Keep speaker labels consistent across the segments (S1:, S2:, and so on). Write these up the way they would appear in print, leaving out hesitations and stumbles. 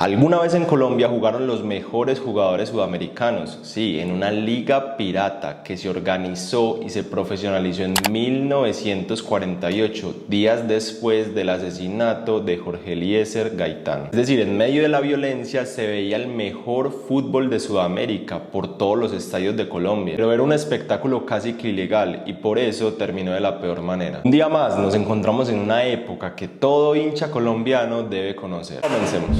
S1: Alguna vez en Colombia jugaron los mejores jugadores sudamericanos, sí, en una liga pirata que se organizó y se profesionalizó en 1948, días después del asesinato de Jorge Eliezer Gaitán. Es decir, en medio de la violencia se veía el mejor fútbol de Sudamérica por todos los estadios de Colombia, pero era un espectáculo casi que ilegal y por eso terminó de la peor manera. Un día más nos encontramos en una época que todo hincha colombiano debe conocer. Comencemos.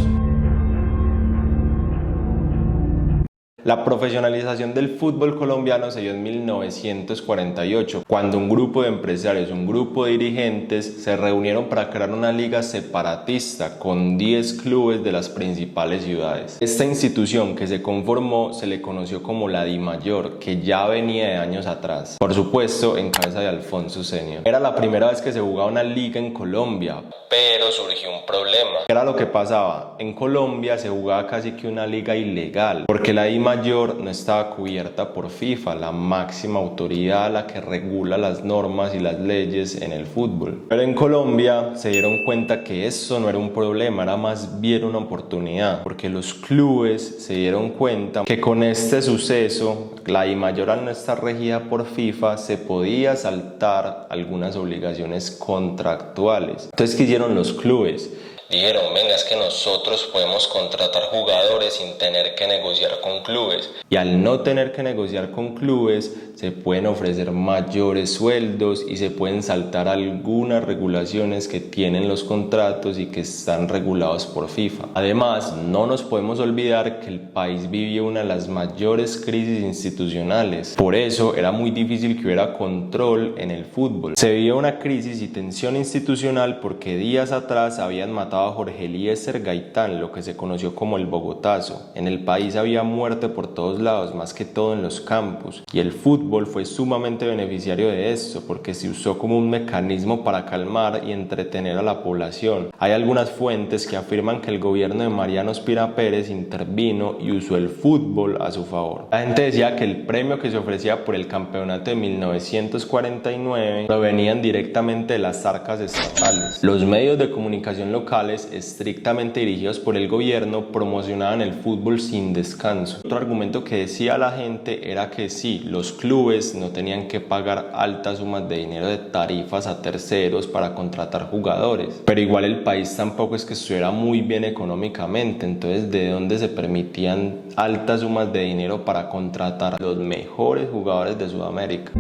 S1: La profesionalización del fútbol colombiano se dio en 1948, cuando un grupo de empresarios, un grupo de dirigentes se reunieron para crear una liga separatista con 10 clubes de las principales ciudades. Esta institución que se conformó se le conoció como la DIMAYOR, que ya venía de años atrás, por supuesto en cabeza de Alfonso Senior. Era la primera vez que se jugaba una liga en Colombia, pero surgió un problema. ¿Qué era lo que pasaba? En Colombia se jugaba casi que una liga ilegal, porque la DIMAYOR no estaba cubierta por FIFA, la máxima autoridad la que regula las normas y las leyes en el fútbol. Pero en Colombia se dieron cuenta que eso no era un problema, era más bien una oportunidad, porque los clubes se dieron cuenta que con este suceso, la DIMAYOR al no estar regida por FIFA, se podía saltar algunas obligaciones contractuales. Entonces, ¿qué hicieron los clubes? Dijeron, venga, es que nosotros podemos contratar jugadores sin tener que negociar con clubes. Y al no tener que negociar con clubes, se pueden ofrecer mayores sueldos y se pueden saltar algunas regulaciones que tienen los contratos y que están regulados por FIFA. Además, no nos podemos olvidar que el país vivía una de las mayores crisis institucionales. Por eso era muy difícil que hubiera control en el fútbol. Se vivía una crisis y tensión institucional porque días atrás habían matado a Jorge Eliezer Gaitán, lo que se conoció como el Bogotazo. En el país había muerte por todos lados, más que todo en los campos, y el fútbol fue sumamente beneficiario de esto porque se usó como un mecanismo para calmar y entretener a la población. Hay algunas fuentes que afirman que el gobierno de Mariano Ospina Pérez intervino y usó el fútbol a su favor. La gente decía que el premio que se ofrecía por el campeonato de 1949 provenían directamente de las arcas estatales. Los medios de comunicación locales estrictamente dirigidos por el gobierno promocionaban el fútbol sin descanso. Otro argumento que decía la gente era que sí, los clubes no tenían que pagar altas sumas de dinero de tarifas a terceros para contratar jugadores, pero igual el país tampoco es que estuviera muy bien económicamente, entonces ¿de dónde se permitían altas sumas de dinero para contratar a los mejores jugadores de Sudamérica?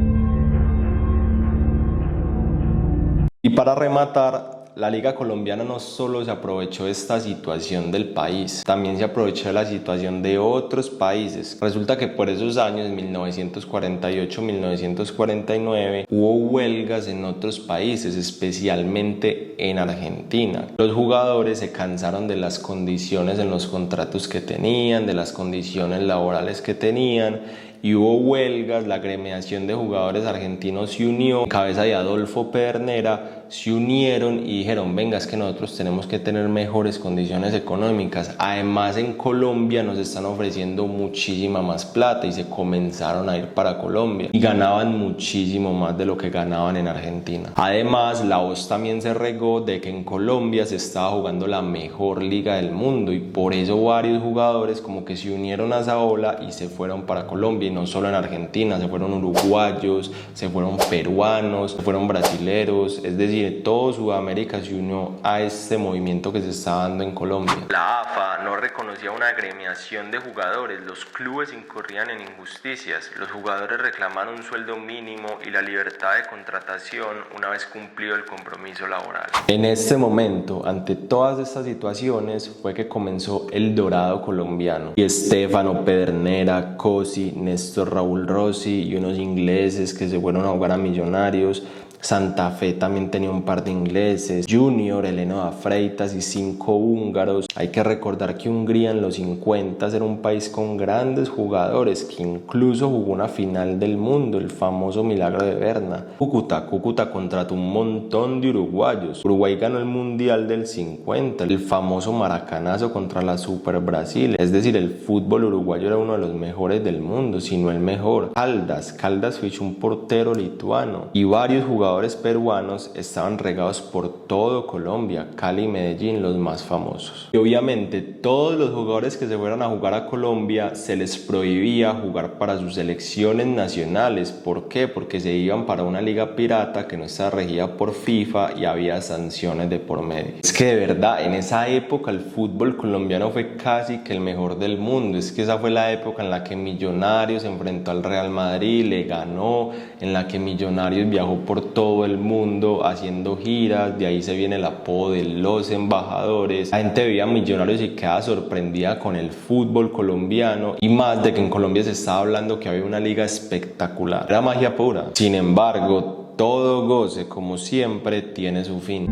S1: Y para rematar, la Liga Colombiana no solo se aprovechó de esta situación del país, también se aprovechó de la situación de otros países. Resulta que por esos años, en 1948-1949, hubo huelgas en otros países, especialmente en Argentina. Los jugadores se cansaron de las condiciones en los contratos que tenían, de las condiciones laborales que tenían, y hubo huelgas. La agremiación de jugadores argentinos se unió, en cabeza de Adolfo Pedernera, se unieron y dijeron, venga, es que nosotros tenemos que tener mejores condiciones económicas. Además, en Colombia nos están ofreciendo muchísima más plata, y se comenzaron a ir para Colombia y ganaban muchísimo más de lo que ganaban en Argentina. Además, la voz también se regó de que en Colombia se estaba jugando la mejor liga del mundo, y por eso varios jugadores como que se unieron a esa ola y se fueron para Colombia. Y no solo en Argentina, se fueron uruguayos, se fueron peruanos, se fueron brasileros, es decir, todo Sudamérica se unió a este movimiento que se está dando en Colombia. La AFA no reconocía una agremiación de jugadores, los clubes incurrían en injusticias, los jugadores reclamaron un sueldo mínimo y la libertad de contratación una vez cumplido el compromiso laboral. En este momento, ante todas estas situaciones, fue que comenzó el dorado colombiano, y Estefano, Pedernera, Cosi, Néstor Raúl Rossi y unos ingleses que se fueron a jugar a Millonarios. Santa Fe también tenía un par de ingleses, Junior, Heleno da Freitas y 5 húngaros. Hay que recordar que Hungría en los 50 era un país con grandes jugadores, que incluso jugó una final del mundo, el famoso milagro de Berna. Cúcuta contrató un montón de uruguayos. Uruguay ganó el Mundial del 50, el famoso maracanazo contra la Super Brasil. Es decir, el fútbol uruguayo era uno de los mejores del mundo, si no el mejor. Caldas fichó un portero lituano y varios jugadores jugadores peruanos estaban regados por todo Colombia, Cali y Medellín los más famosos. Y obviamente todos los jugadores que se fueran a jugar a Colombia se les prohibía jugar para sus selecciones nacionales. ¿Por qué? Porque se iban para una liga pirata que no estaba regida por FIFA y había sanciones de por medio. Es que de verdad en esa época el fútbol colombiano fue casi que el mejor del mundo. Es que esa fue la época en la que Millonarios se enfrentó al Real Madrid, le ganó, en la que Millonarios viajó por todo el mundo haciendo giras, de ahí se viene el apodo de los embajadores. La gente veía a Millonarios y quedaba sorprendida con el fútbol colombiano, y más de que en Colombia se estaba hablando que había una liga espectacular. Era magia pura. Sin embargo, todo goce, como siempre, tiene su fin.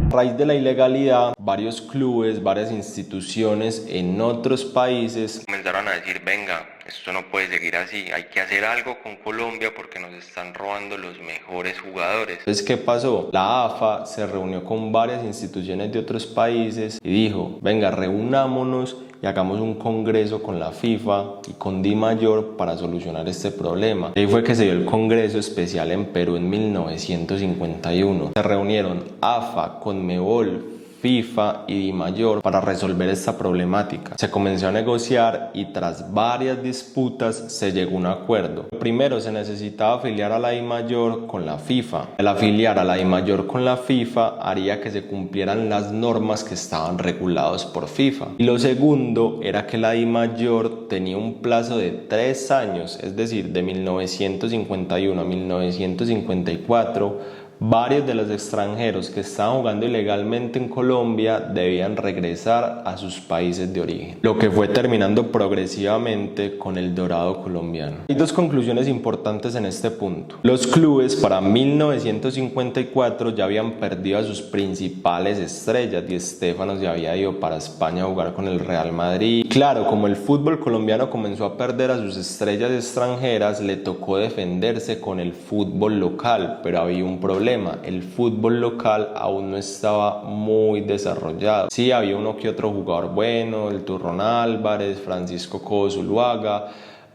S1: A raíz de la ilegalidad, varios clubes, varias instituciones en otros países comenzaron a decir: venga, esto no puede seguir así, hay que hacer algo con Colombia porque nos están robando los mejores jugadores. Entonces, ¿qué pasó? La AFA se reunió con varias instituciones de otros países y dijo: venga, reunámonos y hagamos un congreso con la FIFA y con DIMAYOR para solucionar este problema. Ahí fue que se dio el Congreso Especial en Perú en 1951. Se reunieron AFA, CONMEBOL, FIFA y DIMAYOR para resolver esta problemática. Se comenzó a negociar y tras varias disputas se llegó a un acuerdo. Primero se necesitaba afiliar a la DIMAYOR con la FIFA. El afiliar a la DIMAYOR con la FIFA haría que se cumplieran las normas que estaban reguladas por FIFA. Y lo segundo era que la DIMAYOR tenía un plazo de 3 años, es decir, de 1951 a 1954, varios de los extranjeros que estaban jugando ilegalmente en Colombia debían regresar a sus países de origen, lo que fue terminando progresivamente con el dorado colombiano. Hay dos conclusiones importantes en este punto. Los clubes para 1954 ya habían perdido a sus principales estrellas. Di Stéfano se había ido para España a jugar con el Real Madrid. Claro, como el fútbol colombiano comenzó a perder a sus estrellas extranjeras, le tocó defenderse con el fútbol local, pero había un problema. El fútbol local aún no estaba muy desarrollado. Sí, había uno que otro jugador bueno, el Turrón Álvarez, Francisco Cobo Zuluaga,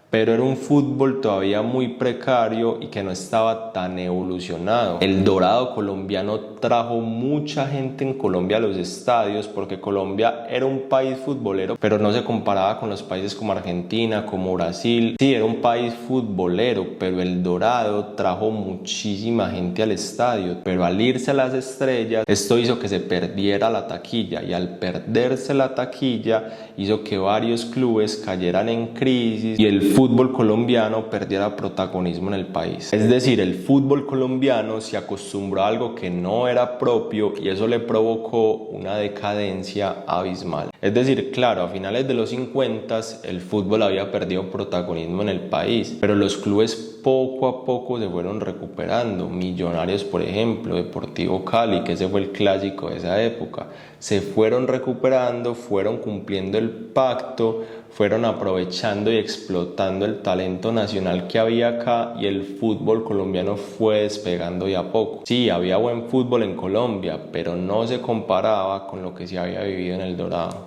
S1: pero era un fútbol todavía muy precario y que no estaba tan evolucionado. El dorado colombiano trajo mucha gente en Colombia a los estadios porque Colombia era un país futbolero, pero no se comparaba con los países como Argentina, como Brasil. Sí, era un país futbolero, pero el dorado trajo muchísima gente al estadio. Pero al irse a las estrellas, esto hizo que se perdiera la taquilla, y al perderse la taquilla hizo que varios clubes cayeran en crisis y el fútbol colombiano perdiera protagonismo en el país. Es decir, el fútbol colombiano se acostumbró a algo que no era propio y eso le provocó una decadencia abismal. Es decir, claro, a finales de los 50 el fútbol había perdido protagonismo en el país, pero los clubes poco a poco se fueron recuperando. Millonarios, por ejemplo, Deportivo Cali, que ese fue el clásico de esa época, se fueron recuperando, fueron cumpliendo el pacto, fueron aprovechando y explotando el talento nacional que había acá, y el fútbol colombiano fue despegando de a poco. Sí, había buen fútbol en Colombia, pero no se comparaba con lo que se había vivido en el Dorado.